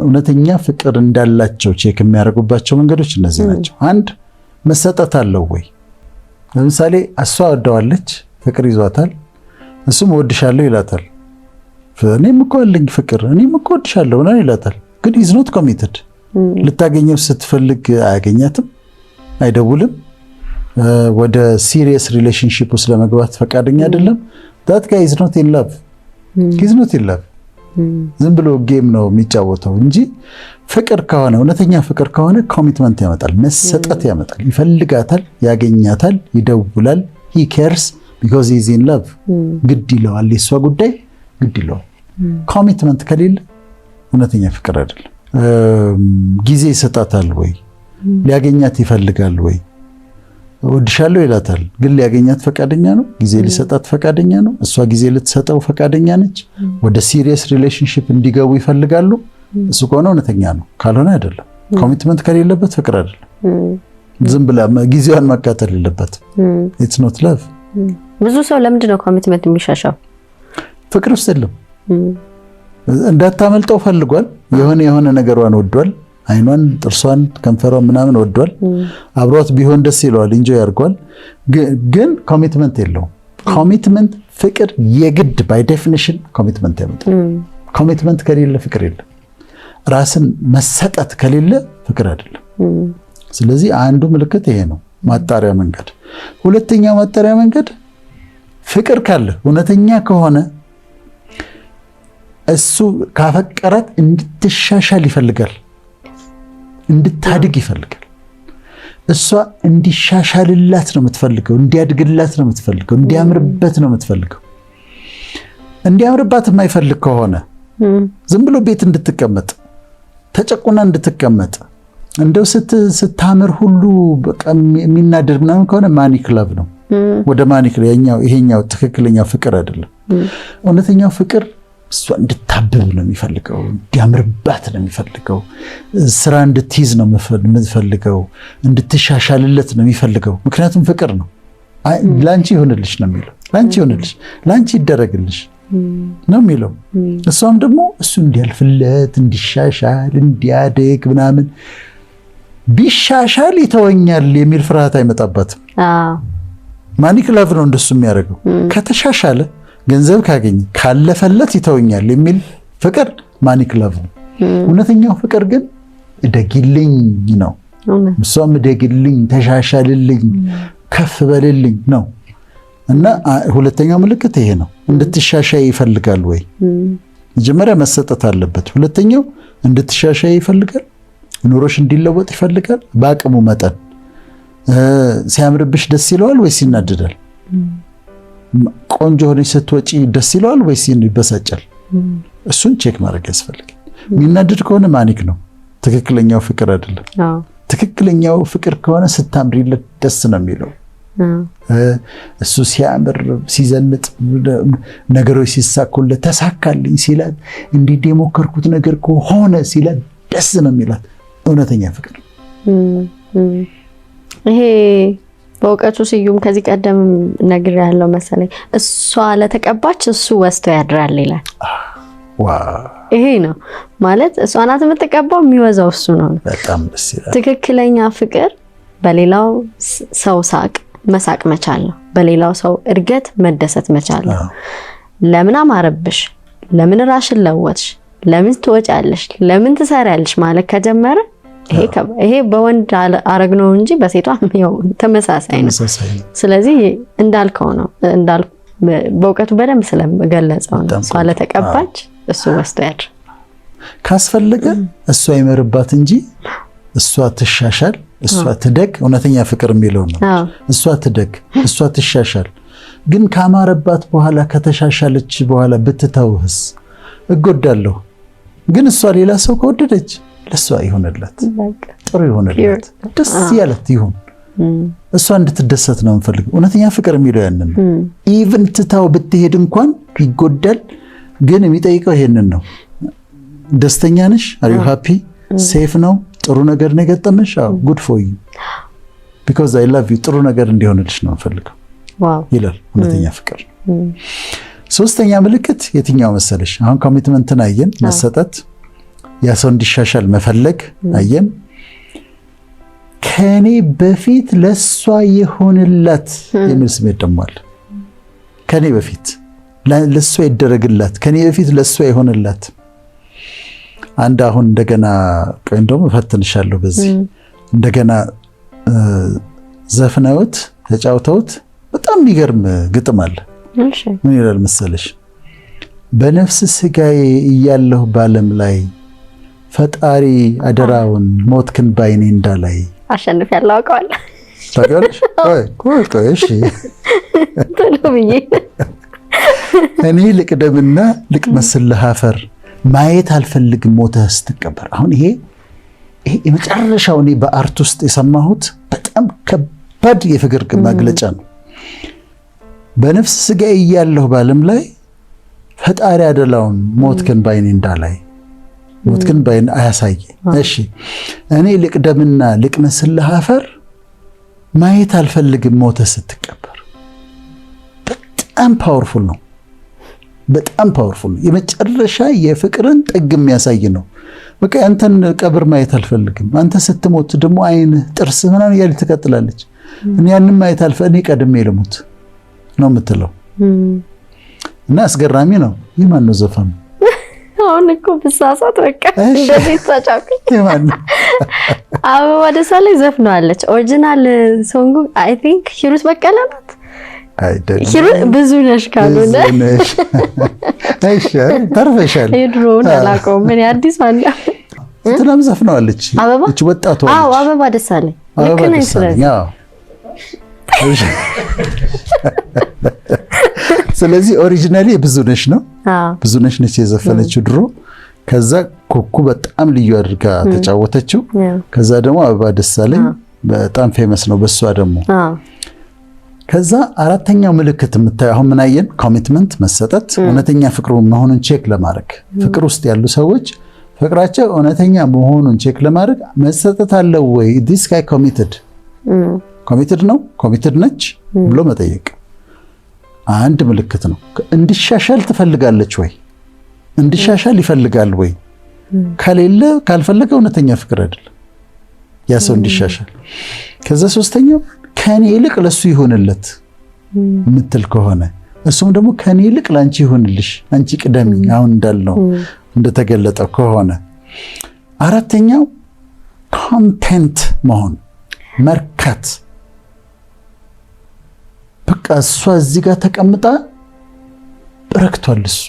እውነተኛ ፍቅር እንዳላቸው ቼክ የሚያደርጉባቸው መንገዶች እነዚህ ናቸው። አንድ መሰጠት አለው ወይ? ለምሳሌ እሷ ወደዋለች፣ ፍቅር ይዟታል፣ እሱም ወድሻለሁ ይላታል። እኔም እኮ አለኝ ፍቅር፣ እኔም እኮ ወድሻለሁ ነው ይላታል። ግን ኢዝ ኖት ኮሚትድ። ልታገኘው ስትፈልግ አያገኛትም፣ አይደውልም፣ ወደ ሲሪየስ ሪሌሽንሺፕ ውስጥ ለመግባት ፈቃደኛ አይደለም። that guy is not in love. he's not in love. ዝም ብሎ ጌም ነው የሚጫወተው እንጂ ፍቅር ከሆነ እውነተኛ ፍቅር ከሆነ ኮሚትመንት ያመጣል፣ መሰጠት ያመጣል። ይፈልጋታል፣ ያገኛታል፣ ይደውላል። he cares because he is in love. ግድ ይለዋል፣ የሷ ጉዳይ ግድ ይለዋል። ኮሚትመንት ከሌለ እውነተኛ ፍቅር አይደለም። ጊዜ ይሰጣታል ወይ? ሊያገኛት ይፈልጋል ወይ? ወድሻለሁ ይላታል፣ ግን ሊያገኛት ፈቃደኛ ነው? ጊዜ ሊሰጣት ፈቃደኛ ነው? እሷ ጊዜ ልትሰጠው ፈቃደኛ ነች? ወደ ሲሪየስ ሪሌሽንሺፕ እንዲገቡ ይፈልጋሉ? እሱ ከሆነ እውነተኛ ነው፣ ካልሆነ አይደለም። ኮሚትመንት ከሌለበት ፍቅር አይደለም። ዝም ብላ ጊዜዋን ማቃጠል የለበትም። ኢትስ ኖት ላቭ። ብዙ ሰው ለምንድን ነው ኮሚትመንት የሚሻሻው? ፍቅር ውስጥ የለም። እንዳታመልጠው ፈልጓል። የሆነ ነገሯን ወዷል። አይኗን፣ ጥርሷን፣ ከንፈሯን ምናምን ወዷል። አብሯት ቢሆን ደስ ይለዋል፣ ኢንጆይ ያርጓል። ግን ኮሚትመንት የለውም። ኮሚትመንት ፍቅር የግድ ባይ ዴፊኒሽን ኮሚትመንት ያመጣል። ኮሚትመንት ከሌለ ፍቅር የለም። ራስን መሰጠት ከሌለ ፍቅር አይደለም። ስለዚህ አንዱ ምልክት ይሄ ነው፣ ማጣሪያ መንገድ። ሁለተኛው ማጣሪያ መንገድ ፍቅር ካለ እውነተኛ ከሆነ እሱ ካፈቀራት እንድትሻሻል ይፈልጋል፣ እንድታድግ ይፈልጋል። እሷ እንዲሻሻልላት ነው የምትፈልገው፣ እንዲያድግላት ነው የምትፈልገው፣ እንዲያምርበት ነው የምትፈልገው። እንዲያምርባት የማይፈልግ ከሆነ ዝም ብሎ ቤት እንድትቀመጥ ተጨቁና እንድትቀመጥ እንደው ስታምር ሁሉ በቃ የሚናደድ ምናምን ከሆነ ማኒክ ላቭ ነው። ወደ ማኒክ ይሄኛው ትክክለኛው ፍቅር አይደለም። እውነተኛው ፍቅር እሷ እንድታብብ ነው የሚፈልገው፣ እንዲያምርባት ነው የሚፈልገው፣ ስራ እንድትይዝ ነው የምትፈልገው፣ እንድትሻሻልለት ነው የሚፈልገው። ምክንያቱም ፍቅር ነው። ላንቺ ይሆንልሽ ነው የሚለው፣ ላንቺ ይሆንልሽ፣ ላንቺ ይደረግልሽ ነው የሚለው። እሷም ደግሞ እሱ እንዲያልፍለት፣ እንዲሻሻል፣ እንዲያድግ ምናምን ቢሻሻል ይተወኛል የሚል ፍርሃት አይመጣባትም። ማኒክ ላቭ ነው እንደሱ የሚያደርገው። ከተሻሻለ ገንዘብ ካገኘ ካለፈለት ይተወኛል የሚል ፍቅር ማኒክ ላቭ ነው። እውነተኛው ፍቅር ግን እደግልኝ ነው። እሷም እደግልኝ፣ ተሻሻልልኝ፣ ከፍ በልልኝ ነው። እና ሁለተኛው ምልክት ይሄ ነው። እንድትሻሻይ ይፈልጋል ወይ? መጀመሪያ መሰጠት አለበት። ሁለተኛው እንድትሻሻይ ይፈልጋል፣ ኑሮሽ እንዲለወጥ ይፈልጋል። በአቅሙ መጠን ሲያምርብሽ ደስ ይለዋል ወይስ ይናደዳል? ቆንጆ ሆነሽ ስትወጪ ደስ ይለዋል ወይስ ይበሳጫል? እሱን ቼክ ማድረግ ያስፈልጋል። የሚናደድ ከሆነ ማኒክ ነው፣ ትክክለኛው ፍቅር አይደለም። ትክክለኛው ፍቅር ከሆነ ስታምሪለት ደስ ነው የሚለው። እሱ ሲያምር፣ ሲዘንጥ፣ ነገሮች ሲሳኩለት፣ ተሳካልኝ ሲላት፣ እንዲህ የሞከርኩት ነገር ከሆነ ሲላት ደስ ነው የሚላት እውነተኛ ፍቅር። ይሄ በእውቀቱ ስዩም ከዚህ ቀደም ነግሬያለሁ መሰለኝ። እሷ ለተቀባች እሱ ወስቶ ያድራል ይላል። ይሄ ነው ማለት እሷ ናት የምትቀባው፣ የሚወዛው እሱ ነው። በጣም ደስ ይላል። ትክክለኛ ፍቅር በሌላው ሰው መሳቅ መቻል ነው። በሌላው ሰው እድገት መደሰት መቻል ነው። ለምን አማረብሽ፣ ለምን ራስሽን ለወጥሽ፣ ለምን ትወጫለሽ፣ ለምን ትሰሪያለሽ ማለት ከጀመረ ይሄ በወንድ አረግ ነው እንጂ በሴቷ ያው ተመሳሳይ ነው። ስለዚህ እንዳልከው ነው በእውቀቱ በደንብ ስለገለጸው ነው። እሷ ለተቀባች እሱ ወስዶ ያድር። ካስፈልገ እሷ ይመርባት እንጂ እሷ ትሻሻል፣ እሷ ትደግ። እውነተኛ ፍቅር የሚለው ነው። እሷ ትደግ፣ እሷ ትሻሻል። ግን ካማረባት በኋላ ከተሻሻለች በኋላ ብትተውህስ? እጎዳለሁ። ግን እሷ ሌላ ሰው ከወደደች ለሷ ይሆንላት፣ ጥሩ ይሆንላት፣ ደስ ያለት ይሁን። እሷ እንድትደሰት ነው የምፈልገው። እውነተኛ ፍቅር የሚለው ያንን ነው። ኢቭን ትታው ብትሄድ እንኳን ይጎዳል። ግን የሚጠይቀው ይሄንን ነው። ደስተኛ ነሽ? አር ዩ ሃፒ? ሴፍ ነው? ጥሩ ነገር ነው የገጠመሽ? አዎ፣ ጉድ ፎር ዩ ቢኮዝ አይ ላቭ ዩ። ጥሩ ነገር እንዲሆንልሽ ነው የምፈልገው ይላል እውነተኛ ፍቅር። ሶስተኛ ምልክት የትኛው መሰለሽ? አሁን ኮሚትመንትን አየን፣ መሰጠት። ያ ሰው እንዲሻሻል መፈለግ አየን። ከኔ በፊት ለሷ ይሆንላት የሚል ስሜት ደግሞ አለ። ከኔ በፊት ለሷ ይደረግላት፣ ከኔ በፊት ለሷ ይሆንላት። አንድ አሁን እንደገና እንደውም እፈትንሻለሁ በዚህ እንደገና ዘፍነውት ተጫውተውት በጣም የሚገርም ግጥም አለ። ምን ይላል መሰለሽ? በነፍስ ስጋዬ እያለሁ ባለም ላይ ፈጣሪ አደራውን ሞትክን ባይኔ እንዳላይ አሸንፍ ያለው አውቀዋለሁ። ታውቂያለሽ? ቆይ እሺ ብዬ እኔ ልቅደምና ልቅመስልህ አፈር ማየት አልፈልግም ሞተህ ስትቀበር። አሁን ይሄ የመጨረሻው እኔ በአርት ውስጥ የሰማሁት በጣም ከባድ የፍቅር መግለጫ ነው። በነፍስ ስጋዬ እያለሁ ባለም ላይ ፈጣሪ አደላውን ሞትክን ባይኔ እንዳላይ ሞትክን ባይኔ አያሳይ። እሺ እኔ ልቅደምና ልቅመስልህ አፈር ማየት አልፈልግም ሞተህ ስትቀበር። በጣም ፓወርፉል ነው። በጣም ፓወርፉል ነው። የመጨረሻ የፍቅርን ጥግ የሚያሳይ ነው። በቃ አንተን ቀብር ማየት አልፈልግም፣ አንተ ስትሞት ደግሞ አይን ጥርስ ምናምን እያለች ትቀጥላለች። እኔ ያንን ማየት እኔ ቀድሜ ልሙት ነው የምትለው እና አስገራሚ ነው። ይህ ማን ነው ዘፈኑ? አሁን እኮ ብሳሳት በቃ እንደዚህ ተጫውኩኝ። የማን ነው? አበባ ደሳለኝ ዘፍነዋለች። ኦሪጂናል ሶንጉ አይ ቲንክ ሂሩት በቀለ ናት። ብዙ ነሽ ካልሆነ እሺ ተርፈሻል። የድሮውን አላውቀውም እኔ አዲስ አለ እንትናም ዘፍነዋለች እቺ ወጣቷ። አዎ አበባ ደሳለኝ ልክ ነኝ። ስለዚህ ኦሪጂናሊ ብዙ ነሽ ነው። ብዙ ነሽ ነች የዘፈነችው ድሮ። ከዛ ኩኩ በጣም ልዩ አድርጋ ተጫወተችው። ከዛ ደግሞ አበባ ደሳለኝ በጣም ፌመስ ነው በሷ ደግሞ። ከዛ አራተኛው ምልክት የምታየው አሁን ምን አየን? ኮሚትመንት መሰጠት፣ እውነተኛ ፍቅሩ መሆኑን ቼክ ለማድረግ ፍቅር ውስጥ ያሉ ሰዎች ፍቅራቸው እውነተኛ መሆኑን ቼክ ለማድረግ መሰጠት አለው ወይ? ዲስ ጋይ ኮሚትድ ነው ኮሚትድ ነች ብሎ መጠየቅ አንድ ምልክት ነው። እንዲሻሻል ትፈልጋለች ወይ? እንዲሻሻል ይፈልጋል ወይ? ከሌለ ካልፈለገ እውነተኛ ፍቅር አይደለም ያ ሰው እንዲሻሻል። ከዛ ሶስተኛው ከኔ ይልቅ ለሱ ይሆንለት ምትል ከሆነ እሱም ደግሞ ከኔ ይልቅ ላንቺ ይሆንልሽ አንቺ ቅደሚ አሁን እንዳልነው እንደተገለጠው ከሆነ። አራተኛው ኮንቴንት መሆን መርካት። በቃ እሷ እዚህ ጋር ተቀምጣ በረክቷል፣ እሱ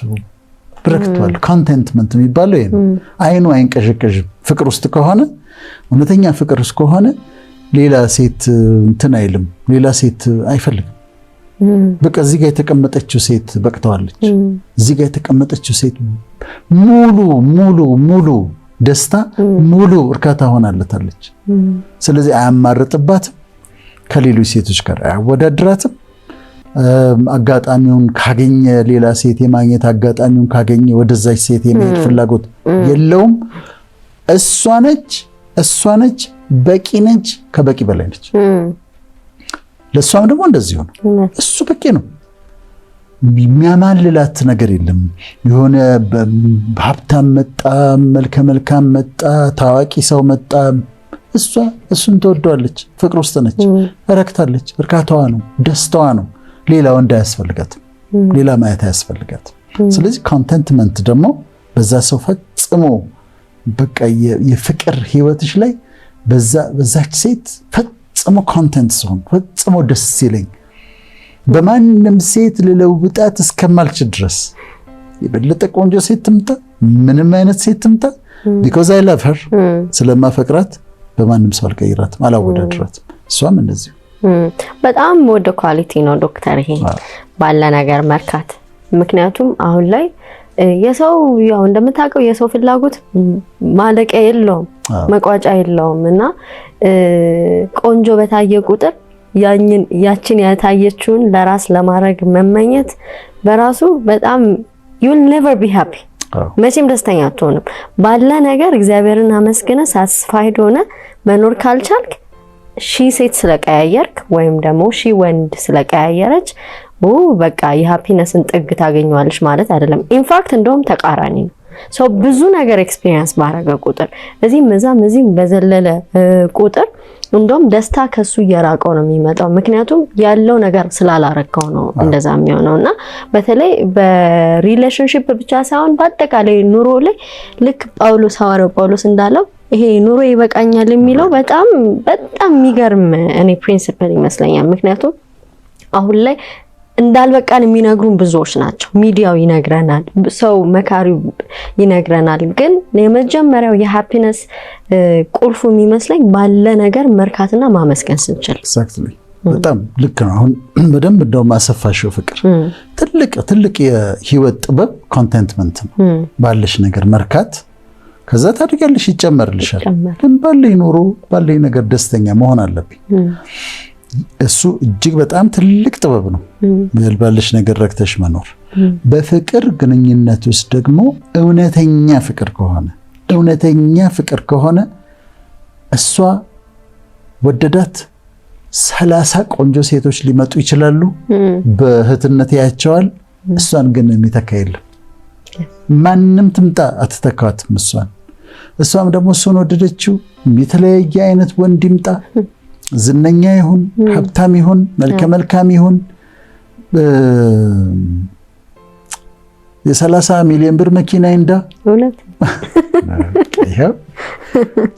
በረክቷል። ኮንቴንትመንት የሚባለው ይሄ ነው። አይኑ አይንቀዠቀዥም። ፍቅር ውስጥ ከሆነ እውነተኛ ፍቅር ውስጥ ከሆነ ሌላ ሴት እንትን አይልም፣ ሌላ ሴት አይፈልግም። በቃ እዚህ ጋር የተቀመጠችው ሴት በቅተዋለች። እዚህ ጋር የተቀመጠችው ሴት ሙሉ ደስታ፣ ሙሉ እርካታ ሆናለታለች። ስለዚህ አያማርጥባትም፣ ከሌሎች ሴቶች ጋር አያወዳድራትም። አጋጣሚውን ካገኘ ሌላ ሴት የማግኘት አጋጣሚውን ካገኘ ወደዛች ሴት የመሄድ ፍላጎት የለውም። እሷ ነች፣ በቂ ነች፣ ከበቂ በላይ ነች። ለእሷም ደግሞ እንደዚህ ሆነ። እሱ በቂ ነው። የሚያማልላት ነገር የለም። የሆነ ሀብታም መጣ፣ መልከ መልካም መጣ፣ ታዋቂ ሰው መጣ፣ እሱን ትወደዋለች። ፍቅር ውስጥ ነች፣ ረክታለች። እርካታዋ ነው፣ ደስታዋ ነው። ሌላ ወንድ አያስፈልጋትም፣ ሌላ ማየት አያስፈልጋትም። ስለዚህ ኮንቴንትመንት ደግሞ በዛ ሰው ፈጽሞ በቃ የፍቅር ህይወትሽ ላይ በዛች ሴት ፈጽሞ ኮንቴንት ሲሆን ፈጽሞ ደስ ይለኝ በማንም ሴት ልለውጣት እስከማልችል ድረስ የበለጠ ቆንጆ ሴት ትምጣ፣ ምንም አይነት ሴት ትምጣ፣ ቢኮዝ አይ ላቭ ሄር ስለማፈቅራት በማንም ሰው አልቀይራትም፣ አላወዳድራትም። እሷም እንደዚሁ በጣም ወደ ኳሊቲ ነው ዶክተር ይሄ ባለ ነገር መርካት። ምክንያቱም አሁን ላይ የሰው ያው እንደምታውቀው የሰው ፍላጎት ማለቂያ የለውም፣ መቋጫ የለውም እና ቆንጆ በታየ ቁጥር ያችን ያታየችውን ለራስ ለማድረግ መመኘት በራሱ በጣም you'll never be happy። መቼም ደስተኛ አትሆንም። ባለ ነገር እግዚአብሔርን አመስግነ ሳትስፋይድ ሆነ መኖር ካልቻልክ ሺ ሴት ስለቀያየርክ ወይም ደግሞ ሺ ወንድ ስለቀያየረች በቃ የሃፒነስን ጥግ ታገኘዋለሽ ማለት አይደለም። ኢንፋክት እንደውም ተቃራኒ ነው። ሰው ብዙ ነገር ኤክስፒሪየንስ ባረገ ቁጥር እዚህም እዚህም በዘለለ ቁጥር እንደውም ደስታ ከሱ እየራቀው ነው የሚመጣው። ምክንያቱም ያለው ነገር ስላላረከው ነው እንደዛ የሚሆነውና በተለይ በሪሌሽንሺፕ ብቻ ሳይሆን በአጠቃላይ ኑሮ ላይ ልክ ሐዋርያው ጳውሎስ እንዳለው ይሄ ኑሮ ይበቃኛል የሚለው በጣም የሚገርም እኔ ፕሪንሲፕል ይመስለኛል። ምክንያቱም አሁን ላይ እንዳልበቃን የሚነግሩን ብዙዎች ናቸው። ሚዲያው ይነግረናል፣ ሰው መካሪው ይነግረናል። ግን የመጀመሪያው የሃፒነስ ቁልፉ የሚመስለኝ ባለ ነገር መርካትና ማመስገን ስንችል። ኤግዛክትሊ በጣም ልክ ነው። አሁን በደንብ እንደውም አሰፋሽው ፍቅር ትልቅ የህይወት ጥበብ ኮንቴንትመንት ነው። ባለሽ ነገር መርካት፣ ከዛ ታድጋለሽ፣ ይጨመርልሻል። ግን ባለኝ ኑሮ ባለኝ ነገር ደስተኛ መሆን አለብኝ። እሱ እጅግ በጣም ትልቅ ጥበብ ነው። ባለሽ ነገር ረክተሽ መኖር። በፍቅር ግንኙነት ውስጥ ደግሞ እውነተኛ ፍቅር ከሆነ እሷ ወደዳት 30 ቆንጆ ሴቶች ሊመጡ ይችላሉ፣ በእህትነት ያያቸዋል። እሷን ግን የሚተካ የለም። ማንም ትምጣ አትተካዋትም እሷም ደግሞ እሱን ወደደችው። የተለያየ አይነት ወንድ ይምጣ፣ ዝነኛ ይሁን፣ ሀብታም ይሁን፣ መልከ መልካም ይሁን፣ የ30 ሚሊዮን ብር መኪና ይንዳ፣ እውነት ይሄው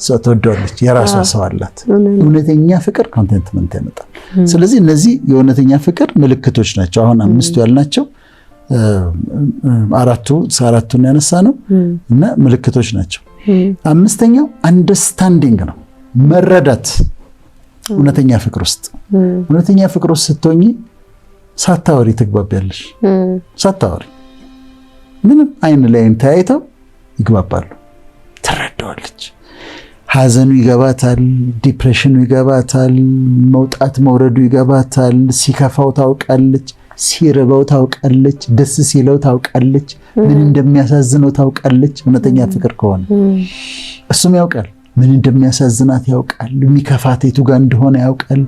ሰው ትወደዋለች። የራሷ ሰው አላት። እውነተኛ ፍቅር ኮንቴንትመንት ያመጣል። ስለዚህ እነዚህ የእውነተኛ ፍቅር ምልክቶች ናቸው። አሁን 5 ያልናቸው አራቱን ያነሳ ነው እና ምልክቶች ናቸው። 5ኛው አንደርስታንዲንግ ነው፣ መረዳት። እውነተኛ ፍቅር ውስጥ ስትሆኚ ሳታወሪ ትግባቢያለሽ። ሳታወሪ ምንም አይን ላይን ተያይተው ይግባባሉ። ትረዳዋለች። ሐዘኑ ይገባታል፣ ዲፕሬሽኑ ይገባታል፣ መውጣት መውረዱ ይገባታል። ሲከፋው ታውቃለች፣ ሲርበው ታውቃለች፣ ደስ ሲለው ታውቃለች፣ ምን እንደሚያሳዝነው ታውቃለች። እውነተኛ ፍቅር ከሆነ እሱም ያውቃል፣ ምን እንደሚያሳዝናት ያውቃል፣ የሚከፋት የቱ ጋር እንደሆነ ያውቃል፣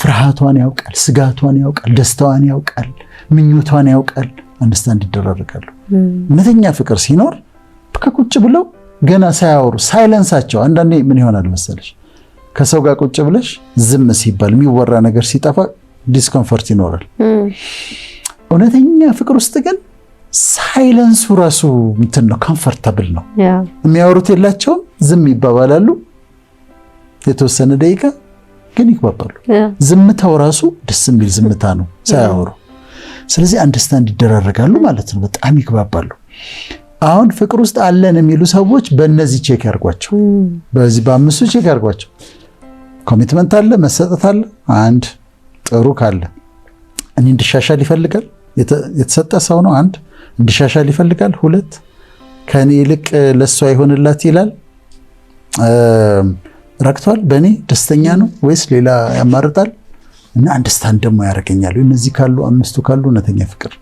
ፍርሃቷን ያውቃል፣ ስጋቷን ያውቃል፣ ደስታዋን ያውቃል፣ ምኞቷን ያውቃል። አንደርስታንድ ይደራረጋሉ። እውነተኛ ፍቅር ሲኖር ከቁጭ ብለው ገና ሳያወሩ ሳይለንሳቸው። አንዳንዴ ምን ይሆናል መሰለሽ፣ ከሰው ጋር ቁጭ ብለሽ ዝም ሲባል የሚወራ ነገር ሲጠፋ ዲስኮምፎርት ይኖራል። እውነተኛ ፍቅር ውስጥ ግን ሳይለንሱ ራሱ እንትን ነው፣ ኮምፎርታብል ነው። የሚያወሩት የላቸውም፣ ዝም ይባባላሉ። የተወሰነ ደቂቃ ግን ይግባባሉ። ዝምታው ራሱ ደስ የሚል ዝምታ ነው ሳያወሩ። ስለዚህ አንደርስታንድ ይደራረጋሉ ማለት ነው። በጣም ይግባባሉ። አሁን ፍቅር ውስጥ አለን የሚሉ ሰዎች በእነዚህ ቼክ ያርጓቸው፣ በዚህ በ5 ቼክ ያርጓቸው። ኮሚትመንት አለ፣ መሰጠት አለ። አንድ ጥሩ ካለ እኔ እንዲሻሻል ይፈልጋል። የተሰጠ ሰው ነው። አንድ እንዲሻሻል ይፈልጋል። 2 ከኔ ይልቅ ለሷ ይሆንላት ይላል። ረክቷል፣ በእኔ ደስተኛ ነው ወይስ ሌላ ያማርጣል? እና አንደርስታንድ ደግሞ ያደርገኛል። እነዚህ ካሉ 5ቱ ካሉ እውነተኛ ፍቅር